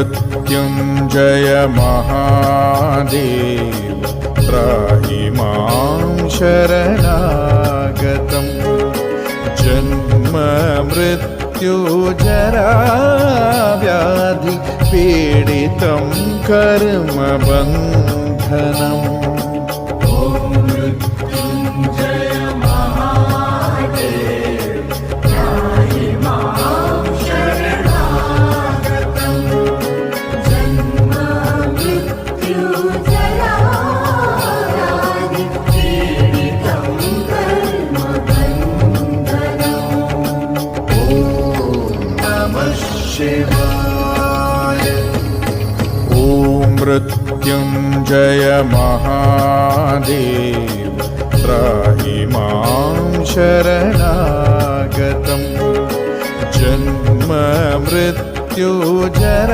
मृत्युञ्जय महादेव त्राहि मां शरणागतं जन्म मृत्यु जरा व्याधि पीडितं कर्म बन्धनम्। ॐ मृत्युञ्जय महादेव त्राहि मां शरणागतं जन्म मृत्यु जरा